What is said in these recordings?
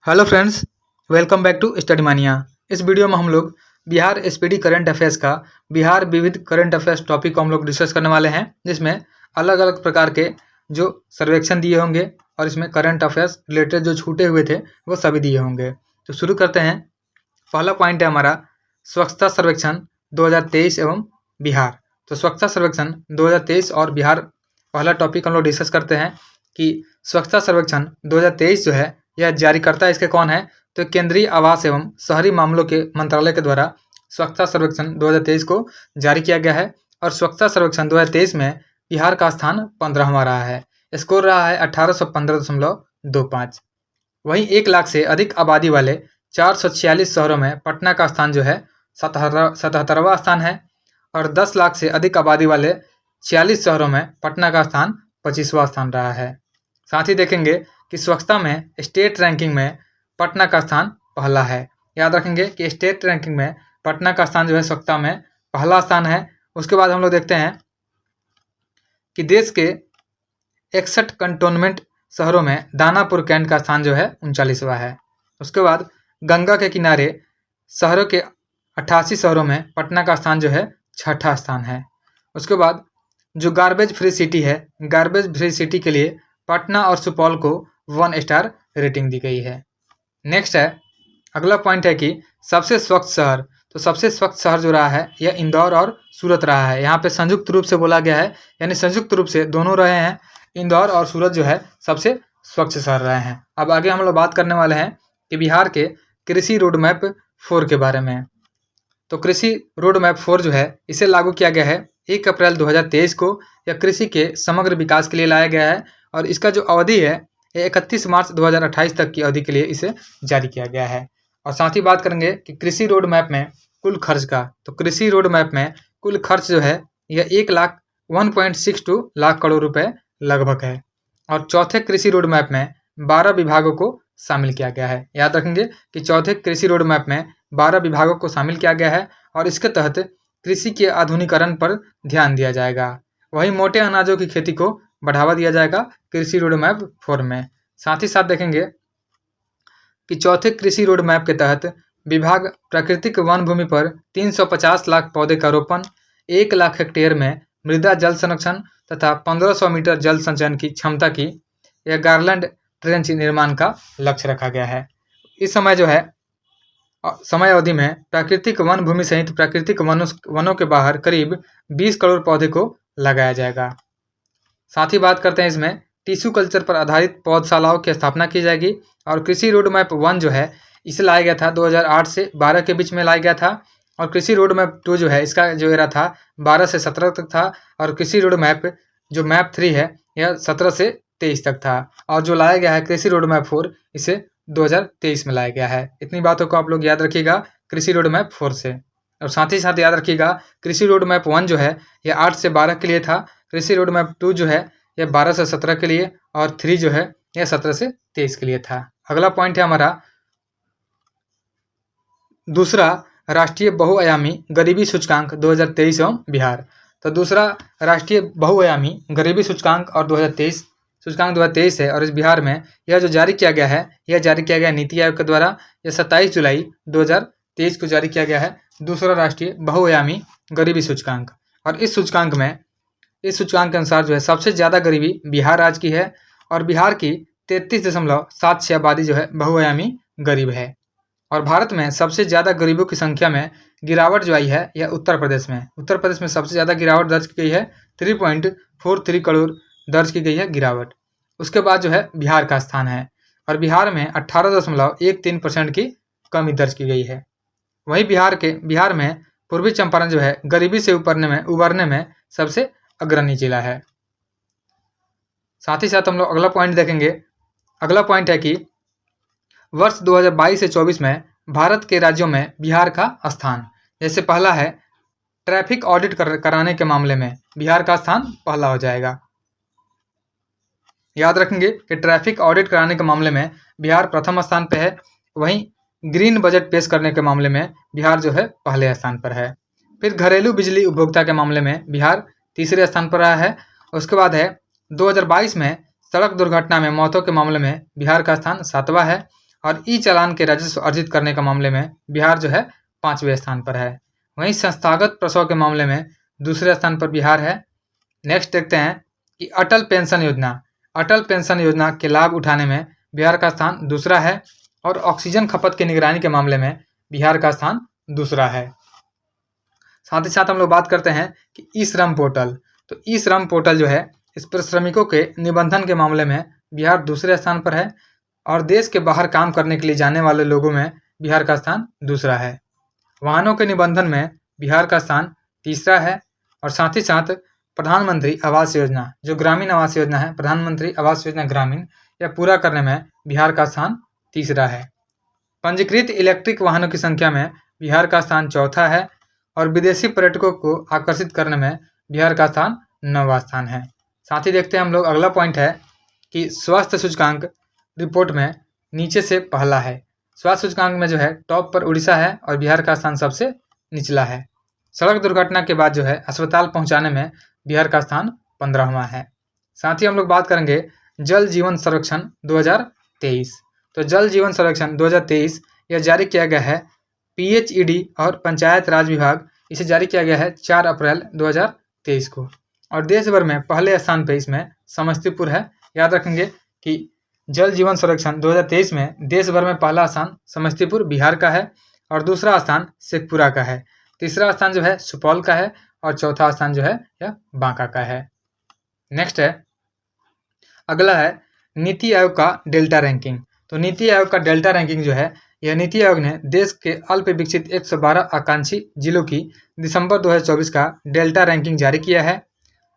Hello friends, welcome back to study mania. इस video में हम लोग बिहार एसपीडी करंट अफेयर्स का बिहार विविध करंट अफेयर्स टॉपिक को हम लोग डिस्कस करने वाले हैं, जिसमें अलग अलग प्रकार के जो सर्वेक्षण दिए होंगे और इसमें करंट अफेयर्स रिलेटेड जो छूटे हुए थे वो सभी दिए होंगे। तो शुरू करते हैं। पहला पॉइंट है हमारा स्वच्छता सर्वेक्षण 2023 एवं बिहार। तो स्वच्छता सर्वेक्षण 2023 और बिहार पहला टॉपिक हम लोग डिस्कस करते हैं कि स्वच्छता सर्वेक्षण 2023 जो है यह जारीकर्ता इसके कौन है। तो केंद्रीय आवास एवं शहरी मामलों के मंत्रालय के द्वारा स्वच्छता सर्वेक्षण 2023 को जारी किया गया है और स्वच्छता सर्वेक्षण 2023 में बिहार का स्थान 15वां रहा है। स्कोर रहा है 1815.25। वहीं 1 लाख से अधिक आबादी वाले 446 शहरों में पटना का स्थान जो है 77वां स्थान है और 10 लाख से अधिक आबादी वाले 46 शहरों में पटना का स्थान 25वां स्थान रहा है। साथ ही देखेंगे कि स्वच्छता में स्टेट रैंकिंग में पटना का स्थान पहला है। याद रखेंगे कि स्टेट रैंकिंग में पटना का स्थान जो है स्वच्छता में पहला स्थान है। उसके बाद हम लोग देखते हैं कि देश के 61 कंटोनमेंट शहरों में दानापुर कैंट का स्थान जो है 39वां है। उसके बाद गंगा के किनारे शहरों के 88 शहरों में पटना का स्थान जो है 6ठा स्थान है। उसके बाद जो गार्बेज फ्री सिटी है, गार्बेज फ्री सिटी के लिए पटना और सुपौल को 1 स्टार रेटिंग दी गई है। नेक्स्ट है, अगला पॉइंट है कि सबसे स्वच्छ शहर। तो सबसे स्वच्छ शहर जो रहा है यह इंदौर और सूरत रहा है। यहाँ पे संयुक्त रूप से बोला गया है, यानी संयुक्त रूप से दोनों रहे हैं। इंदौर और सूरत जो है सबसे स्वच्छ शहर रहे हैं। अब आगे हम लोग बात करने वाले हैं कि बिहार के कृषि रोड मैप 4 के बारे में। तो कृषि रोड मैप 4 जो है इसे लागू किया गया है 1 अप्रैल 2023 को। यह कृषि के समग्र विकास के लिए लाया गया है और इसका जो अवधि है 31 मार्च 2028 तक की अवधि के लिए इसे जारी किया गया है। और साथ ही बात करेंगे कि कृषि रोड मैप में कुल खर्च का। तो कृषि रोड मैप में कुल खर्च जो है यह 1.62 लाख करोड़ रुपए लगभग है। और चौथे कृषि रोड मैप में 12 विभागों को शामिल किया गया है। याद रखेंगे कि चौथे कृषि रोड मैप में 12 विभागों को शामिल किया गया है और इसके तहत कृषि के आधुनिकीकरण पर ध्यान दिया जाएगा। वहीं मोटे अनाजों की खेती को बढ़ावा दिया जाएगा कृषि रोड मैप 4 में। साथ ही साथ देखेंगे कि चौथे कृषि रोड मैप के तहत विभाग प्राकृतिक वन भूमि पर 350 लाख पौधे का रोपण, 1 लाख हेक्टेयर में मृदा जल संरक्षण तथा 1500 मीटर जल संचयन की क्षमता की यह गार्लैंड ट्रेंच निर्माण का लक्ष्य रखा गया है। इस समय जो है समय अवधि में प्राकृतिक वन भूमि सहित प्राकृतिक वनों के बाहर करीब 20 करोड़ पौधे को लगाया जाएगा। साथ ही बात करते हैं, इसमें टिश्यू कल्चर पर आधारित पौधशालाओं की स्थापना की जाएगी। और कृषि रोड मैप 1 जो है इसे लाया गया था 2008 से 12 के बीच में लाया गया था। और कृषि रोड मैप 2 जो है इसका जो एरा था 12 से 17 तक था। और कृषि रोड मैप जो मैप 3 है यह 17 से 23 तक था। और जो लाया गया है कृषि रोड मैप 4 इसे 2023 में लाया गया है। इतनी बातों को आप लोग याद रखिएगा कृषि रोड मैप 4 से। और साथ ही साथ याद रखिएगा कृषि रोड मैप 1 जो है यह 8 से 12 के लिए था। कृषि रोड मैप 2 जो है यह 12 से 17 के लिए और 3 जो है यह 17 से 23 के लिए था। अगला पॉइंट है हमारा दूसरा राष्ट्रीय बहुआयामी गरीबी सूचकांक 2023 एवं बिहार। तो दूसरा राष्ट्रीय बहुआयामी गरीबी सूचकांक और 2023 सूचकांक 2023 है और इस बिहार में यह जो जारी किया गया है यह जारी किया गया नीति आयोग के द्वारा। यह 27 जुलाई 2023 को जारी किया गया है दूसरा राष्ट्रीय बहुआयामी गरीबी सूचकांक। और इस सूचकांक के अनुसार जो है सबसे ज़्यादा गरीबी बिहार राज्य की है और बिहार की 33.76 आबादी जो है बहुआयामी गरीब है। और भारत में सबसे ज़्यादा गरीबों की संख्या में गिरावट जो आई है यह उत्तर प्रदेश में। उत्तर प्रदेश में सबसे ज़्यादा गिरावट दर्ज की गई है, 3.43 करोड़ दर्ज की गई है गिरावट। उसके बाद जो है बिहार का स्थान है और बिहार में 18.13% की कमी दर्ज की गई है। वहीं बिहार में पूर्वी चंपारण जो है गरीबी से उबरने में सबसे अग्रणी जिला है। साथ ही साथ हम लोग अगला पॉइंट देखेंगे। अगला पॉइंट है कि वर्ष 2022 से 24 में भारत के राज्यों में बिहार का स्थान। जैसे पहला है ट्रैफिक ऑडिट कराने के मामले में बिहार का स्थान पहला हो जाएगा। याद रखेंगे कि ट्रैफिक ऑडिट कराने के मामले में बिहार प्रथम स्थान पर है। वहीं ग्रीन बजट पेश करने के मामले में बिहार जो है पहले स्थान पर है। फिर घरेलू बिजली उपभोक्ता के मामले में बिहार तीसरे स्थान पर रहा है। उसके बाद है 2022 में सड़क दुर्घटना में मौतों के मामले में बिहार का स्थान 7वां है। और ई चालान के राजस्व अर्जित करने के मामले में बिहार जो है 5वें स्थान पर है। वहीं संस्थागत प्रसव के मामले में दूसरे स्थान पर बिहार है। नेक्स्ट देखते हैं कि अटल पेंशन योजना के लाभ उठाने में बिहार का स्थान दूसरा है और ऑक्सीजन खपत की निगरानी के मामले में बिहार का स्थान दूसरा है। साथ ही साथ हम लोग बात करते हैं कि ई श्रम पोर्टल। तो ई श्रम पोर्टल जो है, इस पर श्रमिकों के निबंधन के मामले में बिहार दूसरे स्थान पर है और देश के बाहर काम करने के लिए जाने वाले लोगों में बिहार का स्थान दूसरा है। वाहनों के निबंधन में बिहार का स्थान तीसरा है और साथ ही साथ प्रधानमंत्री आवास योजना, जो ग्रामीण आवास योजना है, प्रधानमंत्री आवास योजना ग्रामीण, यह पूरा करने में बिहार का स्थान तीसरा है। पंजीकृत इलेक्ट्रिक वाहनों की संख्या में बिहार का स्थान चौथा है और विदेशी पर्यटकों को आकर्षित करने में बिहार का स्थान 9वां स्थान है। साथ ही देखते हैं हम लोग अगला पॉइंट है कि स्वास्थ्य सूचकांक रिपोर्ट में नीचे से पहला है। स्वास्थ्य सूचकांक में जो है टॉप पर उड़ीसा है और बिहार का स्थान सबसे निचला है। सड़क दुर्घटना के बाद जो है अस्पताल पहुंचाने में बिहार का स्थान 15वां है। साथ ही हम लोग बात करेंगे जल जीवन सर्वेक्षण 2023। तो जल जीवन सर्वेक्षण 2023 यह जारी किया गया है PHED और पंचायत राज विभाग, इसे जारी किया गया है 4 अप्रैल 2023 को और देश भर में पहले स्थान पर इसमें समस्तीपुर है। याद रखेंगे कि जल जीवन सर्वेक्षण 2023 में देश भर में पहला स्थान समस्तीपुर बिहार का है और दूसरा स्थान शेखपुरा का है, तीसरा स्थान जो है सुपौल का है और चौथा स्थान जो है यह बांका का है। नेक्स्ट है, अगला है नीति आयोग का डेल्टा रैंकिंग। तो नीति आयोग का डेल्टा रैंकिंग जो है, यह नीति आयोग ने देश के अल्प विकसित 112 आकांक्षी जिलों की दिसंबर 2024 का डेल्टा रैंकिंग जारी किया है।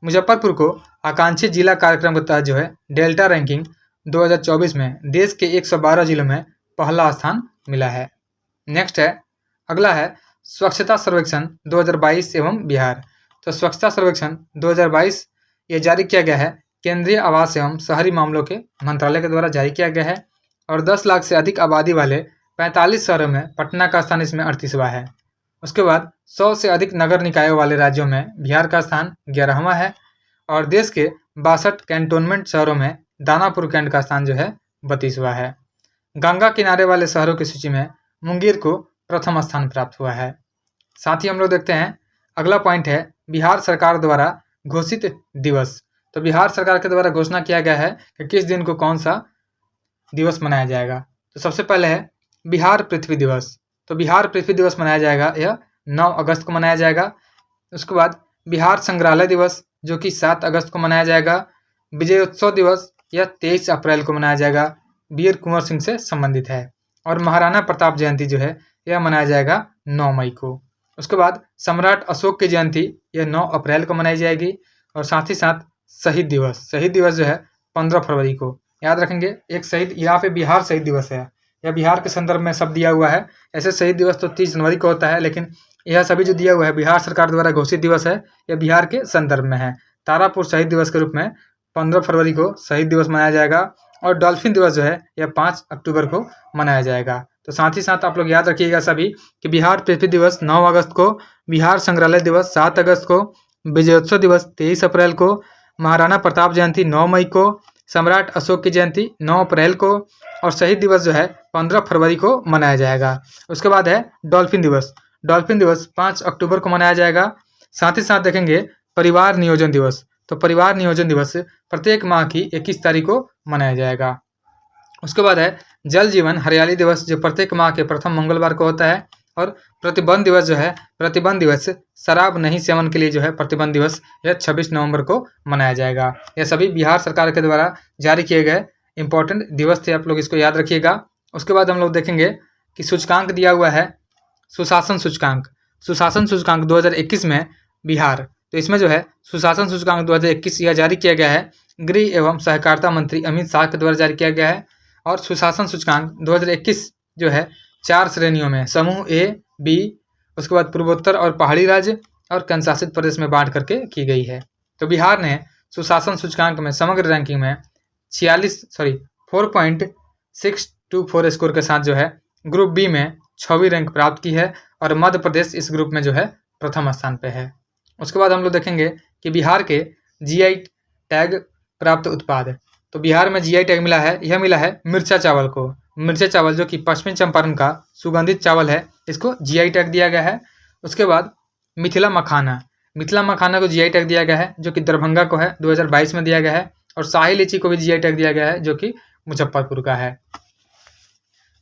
मुजफ्फरपुर को आकांक्षी जिला कार्यक्रम के तहत जो है डेल्टा रैंकिंग 2024 में देश के 112 जिलों में पहला स्थान मिला है। नेक्स्ट है, अगला है स्वच्छता सर्वेक्षण 2022 एवं बिहार। तो स्वच्छता सर्वेक्षण 2022 ये जारी किया गया है केंद्रीय आवास एवं शहरी मामलों के मंत्रालय के द्वारा जारी किया गया है और 10 लाख से अधिक आबादी वाले 45 शहरों में पटना का स्थान इसमें 38वां है। उसके बाद 100 से अधिक नगर निकायों वाले राज्यों में बिहार का स्थान 11वां है और देश के 62 कैंटोनमेंट शहरों में दानापुर कैंट का स्थान जो है 32वां है। गंगा किनारे वाले शहरों की सूची में मुंगेर को प्रथम स्थान प्राप्त हुआ है। साथ ही हम लोग देखते हैं अगला पॉइंट है बिहार सरकार द्वारा घोषित दिवस। तो बिहार सरकार के द्वारा घोषणा किया गया है कि किस दिन को कौन सा दिवस मनाया जाएगा। तो सबसे पहले है बिहार पृथ्वी दिवस। तो बिहार पृथ्वी दिवस मनाया जाएगा, यह 9 अगस्त को मनाया जाएगा। उसके बाद बिहार संग्रहालय दिवस जो कि 7 अगस्त को मनाया जाएगा। विजयोत्सव दिवस यह 23 अप्रैल को मनाया जाएगा, वीर कुंवर सिंह से संबंधित है। और महाराणा प्रताप जयंती जो है यह मनाया जाएगा 9 मई को। उसके बाद सम्राट अशोक की जयंती यह 9 अप्रैल को मनाई जाएगी और साथ ही साथ शहीद दिवस जो है 15 फरवरी को। याद रखेंगे एक शहीद, यहाँ पे बिहार शहीद दिवस है, यह बिहार के संदर्भ में सब दिया हुआ है। ऐसे शहीद दिवस तो 30 जनवरी को होता है, लेकिन यह सभी जो दिया हुआ है बिहार सरकार द्वारा घोषित दिवस है, यह बिहार के संदर्भ में है। तारापुर शहीद दिवस के रूप में 15 फरवरी को शहीद दिवस मनाया जाएगा और डॉल्फिन दिवस जो है यह 5 अक्टूबर को मनाया जाएगा। तो साथ ही साथ आप लोग याद रखिएगा सभी कि बिहार पृथ्वी दिवस 9 अगस्त को, बिहार संग्रहालय दिवस 7 अगस्त को, विजयोत्सव दिवस 23 अप्रैल को, महाराणा प्रताप जयंती 9 मई को, सम्राट अशोक की जयंती 9 अप्रैल को और शहीद दिवस जो है 15 फरवरी को मनाया जाएगा। उसके बाद है डॉल्फिन दिवस 5 अक्टूबर को मनाया जाएगा। साथ ही साथ देखेंगे परिवार नियोजन दिवस। तो परिवार नियोजन दिवस प्रत्येक माह की 21 तारीख को मनाया जाएगा। उसके बाद है जल जीवन हरियाली दिवस जो प्रत्येक माह के प्रथम मंगलवार को होता है। और प्रतिबंध दिवस शराब नहीं सेवन के लिए जो है प्रतिबंध दिवस यह 26 नवंबर को मनाया जाएगा। यह सभी बिहार सरकार के द्वारा जारी किए गए इंपॉर्टेंट दिवस थे, आप लोग इसको याद रखिएगा। उसके बाद हम लोग देखेंगे कि सूचकांक दिया हुआ है सुशासन सूचकांक 2021 में बिहार। तो इसमें जो है सुशासन सूचकांक 2021 यह जारी किया गया है, गृह एवं सहकारिता मंत्री अमित शाह के द्वारा जारी किया गया है। और सुशासन सूचकांक 2021 जो है 4 श्रेणियों में समूह A, B, उसके बाद पूर्वोत्तर और पहाड़ी राज्य और केंद्रशासित प्रदेश में बांट करके की गई है। तो बिहार ने सुशासन सूचकांक में समग्र रैंकिंग में 4.624 स्कोर के साथ जो है ग्रुप बी में 6वीं रैंक प्राप्त की है और मध्य प्रदेश इस ग्रुप में जो है प्रथम स्थान पे है। उसके बाद हम लोग देखेंगे कि बिहार के GI टैग प्राप्त उत्पाद। तो बिहार में GI टैग मिला है, यह मिला है मिर्चा चावल को। मिर्चे चावल जो कि पश्चिमी चंपारण का सुगंधित चावल है, इसको जीआई टैग दिया गया है। उसके बाद मिथिला मखाना, मिथिला मखाना को जीआई टैग दिया गया है जो कि दरभंगा को है, 2022 में दिया गया है। और शाही लीची को भी जीआई टैग दिया गया है जो कि मुजफ्फरपुर का है।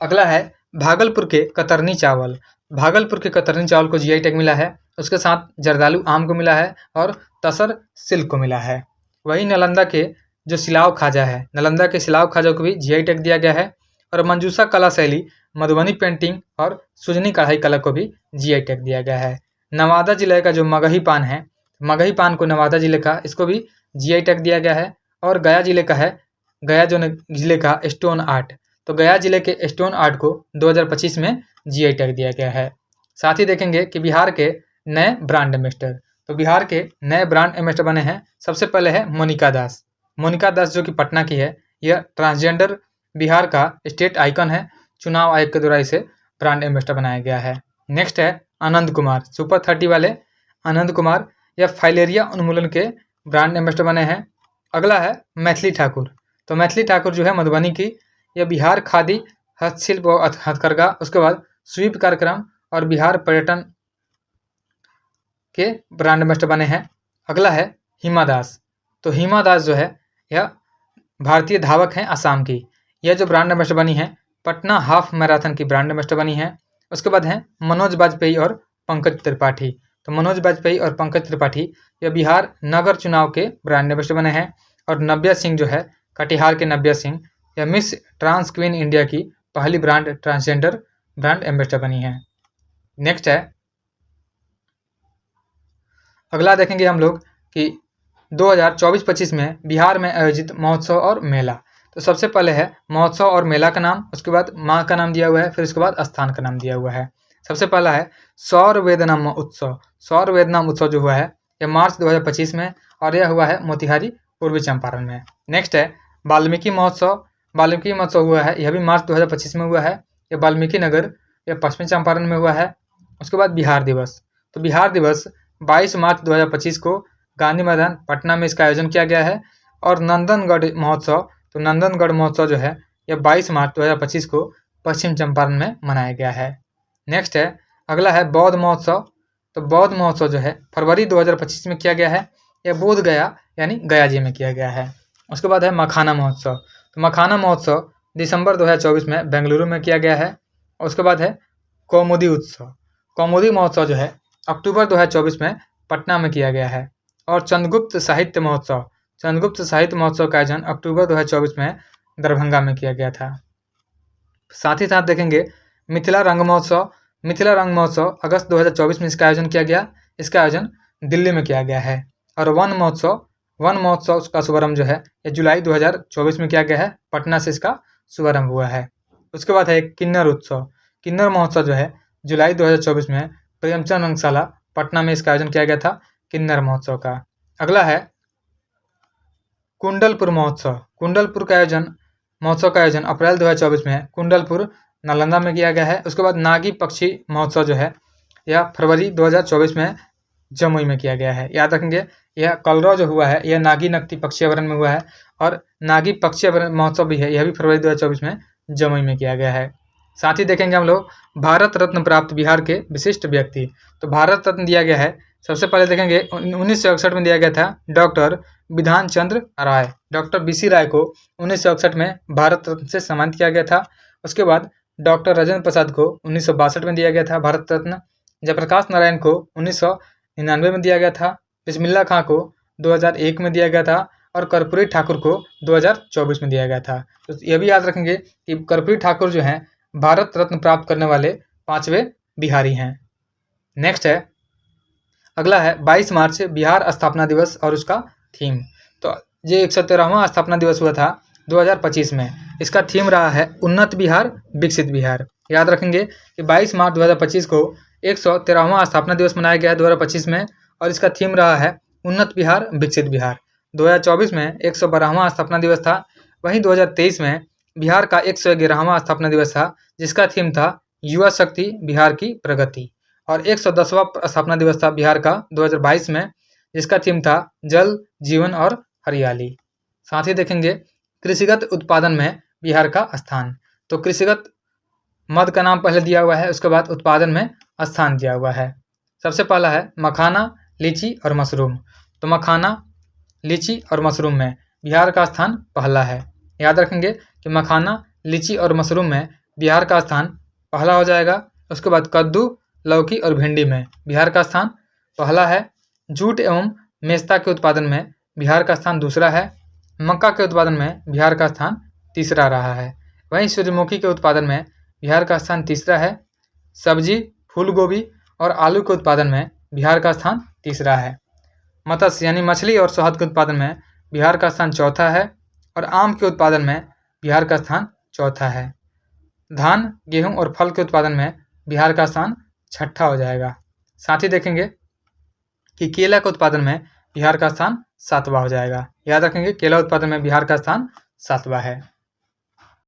अगला है भागलपुर के कतरनी चावल, भागलपुर के कतरनी चावल को जीआई टैग मिला है। उसके साथ जर्दालू आम को मिला है और तसर सिल्क को मिला है। वही नालंदा के जो सिलाव खाजा है, नालंदा के सिलाव खाजा को भी जीआई टैग दिया गया है। और मंजूषा कला शैली, मधुबनी पेंटिंग और सुजनी कढ़ाई कला को भी जीआई टैग दिया गया है। नवादा जिले का जो मगही पान है, मगही पान को नवादा जिले का, इसको भी जीआई टैग दिया गया है। और गया जिले का है, गया जो जिले का स्टोन आर्ट, तो गया जिले के स्टोन आर्ट को 2025 में जीआई टैग दिया गया है। साथ ही देखेंगे कि बिहार के नए ब्रांड एम्बेसडर, तो बिहार के नए ब्रांड एम्बेसडर बने हैं। सबसे पहले है मोनिका दास, मोनिका दास जो कि पटना की है। यह ट्रांसजेंडर बिहार का स्टेट आइकन है, चुनाव आयोग के द्वारा इसे ब्रांड एम्बेसडर बनाया गया है। नेक्स्ट है आनंद कुमार, सुपर 30 वाले आनंद कुमार, यह फाइलेरिया उन्मूलन के ब्रांड एम्बेसडर बने हैं। अगला है मैथिली ठाकुर, तो मैथिली ठाकुर जो है मधुबनी की, यह बिहार खादी हस्तशिल्प व हथकरघा, उसके बाद स्वीप कार्यक्रम और बिहार पर्यटन के ब्रांड एम्बेसडर बने हैं। अगला है हिमा दास, तो हिमा दास जो है यह भारतीय धावक हैं असम की। यह जो ब्रांड एम्बेसडर बनी है पटना हाफ मैराथन की ब्रांड एम्बेसडर बनी है। उसके बाद है मनोज वाजपेयी और पंकज त्रिपाठी, तो मनोज वाजपेयी और पंकज त्रिपाठी यह बिहार नगर चुनाव के ब्रांड एम्बेसडर बने हैं। और नव्या सिंह जो है कटिहार के नव्या सिंह, यह मिस ट्रांस क्वीन इंडिया की पहली ब्रांड ट्रांसजेंडर ब्रांड एम्बेसडर बनी है। नेक्स्ट है, अगला देखेंगे हम लोग कि 2024-25 में बिहार में आयोजित महोत्सव और मेला। तो सबसे पहले है महोत्सव और मेला का नाम, उसके बाद माह का नाम दिया हुआ है, फिर उसके बाद स्थान का नाम दिया हुआ है। सबसे पहला है सौर वेदनम उत्सव, सौर वेदनम उत्सव जो हुआ है यह मार्च 2025 में, और यह हुआ है मोतिहारी पूर्वी चंपारण में। नेक्स्ट है वाल्मीकि महोत्सव, वाल्मीकि महोत्सव हुआ है, यह भी मार्च 2025 में हुआ है, यह वाल्मीकि नगर, यह पश्चिमी चंपारण में हुआ है। उसके बाद बिहार दिवस, तो बिहार दिवस 22 मार्च 2025 को गांधी मैदान पटना में इसका आयोजन किया गया है। और नंदनगढ़ महोत्सव, तो नंदनगढ़ महोत्सव जो है यह 22 मार्च 2025 को पश्चिम चंपारण में मनाया गया है। नेक्स्ट है, अगला है बौद्ध महोत्सव, तो बौद्ध महोत्सव जो है फरवरी 2025 में किया गया है, यह बोध गया यानी गया जी में किया गया है। उसके बाद है मखाना महोत्सव, तो मखाना महोत्सव दिसंबर 2024 में बेंगलुरु में किया गया है। और उसके बाद है कौमुदी उत्सव, कौमुदी महोत्सव जो है अक्टूबर 2024 में पटना में किया गया है। और चंद्रगुप्त साहित्य महोत्सव, चंद्रगुप्त साहित्य महोत्सव का आयोजन अक्टूबर 2024 में दरभंगा में किया गया था। साथ ही साथ देखेंगे मिथिला रंग महोत्सव, मिथिला रंग महोत्सव अगस्त 2024 में इसका आयोजन किया गया, इसका आयोजन दिल्ली में किया गया है। और वन महोत्सव का शुभारंभ जो है ये जुलाई 2024 में किया गया है, पटना से इसका शुभारंभ हुआ है। उसके बाद है किन्नर उत्सव, किन्नर महोत्सव जो है जुलाई 2024 में प्रेमचंद रंगशाला पटना में इसका आयोजन किया गया था किन्नर महोत्सव का। अगला है कुंडलपुर महोत्सव, कुंडलपुर का महोत्सव का आयोजन अप्रैल 2024 में कुंडलपुर नालंदा में किया गया है। उसके बाद नागी पक्षी महोत्सव जो है यह फरवरी 2024 में जमुई में किया गया है। याद रखेंगे यह कलरव जो हुआ है यह नागी नकटी पक्षी अभयारण्य में हुआ है, और नागी पक्षी अभयारण्य महोत्सव भी है, यह भी फरवरी 2024 में जमुई में किया गया है। साथ ही देखेंगे हम लोग भारत रत्न प्राप्त बिहार के विशिष्ट व्यक्ति, तो भारत रत्न दिया गया है। सबसे पहले देखेंगे 1961 में दिया गया था डॉक्टर विधान चंद्र राय, डॉक्टर बीसी राय को 1961 में भारत रत्न से सम्मानित किया गया था। उसके बाद डॉक्टर राजेंद्र प्रसाद को 1962 में दिया गया था भारत रत्न, जयप्रकाश नारायण को 1999 में दिया गया था, बिस्मिल्लाह खां को 2001 में दिया गया था, और कर्पूरी ठाकुर को 2024 में दिया गया था। तो यह भी याद रखेंगे कि कर्पूरी ठाकुर जो हैं भारत रत्न प्राप्त करने वाले 5वें बिहारी हैं। नेक्स्ट है, अगला है 22 मार्च बिहार स्थापना दिवस और उसका थीम। तो ये 113वां स्थापना दिवस हुआ था 2025 में, इसका थीम रहा है उन्नत बिहार विकसित बिहार। याद रखेंगे कि 22 मार्च 2025 को 113वां स्थापना दिवस मनाया गया है 2025 में, और इसका थीम रहा है उन्नत बिहार विकसित बिहार। 2024 में 112वां स्थापना दिवस था, वहीं 2023 में बिहार का 111वां स्थापना दिवस था, जिसका थीम था युवा शक्ति बिहार की प्रगति। और 110वां स्थापना दिवस था बिहार का 2022 में, जिसका थीम था जल जीवन और हरियाली। साथ ही देखेंगे कृषिगत उत्पादन में बिहार का स्थान, तो कृषिगत मद का नाम पहले दिया हुआ है, उसके बाद उत्पादन में स्थान दिया हुआ है। सबसे पहला है मखाना, लीची और मशरूम। तो मखाना, लीची और मशरूम में बिहार का स्थान पहला है। याद रखेंगे कि मखाना, लीची और मशरूम में बिहार का स्थान पहला हो जाएगा। उसके बाद कद्दू, लौकी और भिंडी में बिहार का स्थान पहला है। जूट एवं मेस्ता के उत्पादन में बिहार का स्थान दूसरा है। मक्का के उत्पादन में बिहार का स्थान तीसरा रहा है। वहीं सूर्यमुखी के उत्पादन में बिहार का स्थान तीसरा है। सब्जी, फूल गोभी और आलू के उत्पादन में बिहार का स्थान तीसरा है। मत्स्य यानी मछली और शहद के उत्पादन में बिहार का स्थान चौथा है और आम के उत्पादन में बिहार का स्थान चौथा है। धान, गेहूं और फल के उत्पादन में बिहार का स्थान छठा हो जाएगा। साथ ही देखेंगे कि केला के उत्पादन में बिहार का स्थान 7वां हो जाएगा। याद रखेंगे केला उत्पादन में बिहार का स्थान 7वां है।